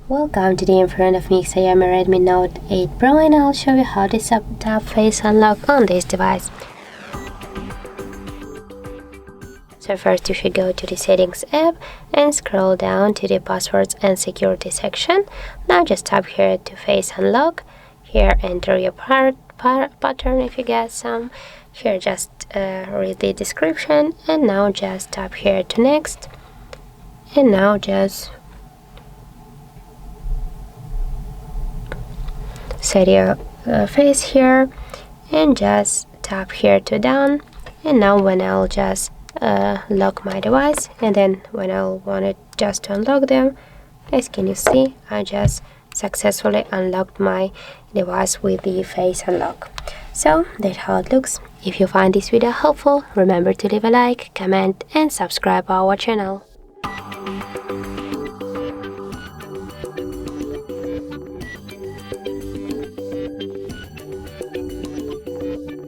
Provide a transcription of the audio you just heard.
Welcome today in front of me XIAOMI Redmi Note 8 Pro, and I'll show you how to tap face unlock on this device. So first you should go to the settings app and scroll down to the passwords and security section. Now just tap here to face unlock. Here enter your pattern if you get some. Here just read the description, and now just tap here to next. And now just set your face here and just tap here to done. And now when I'll just lock my device, and then when I'll want it just to unlock them, as can you see, I just successfully unlocked my device with the face unlock. So that's how it looks. If you find this video helpful, remember to leave a like, comment and subscribe our channel.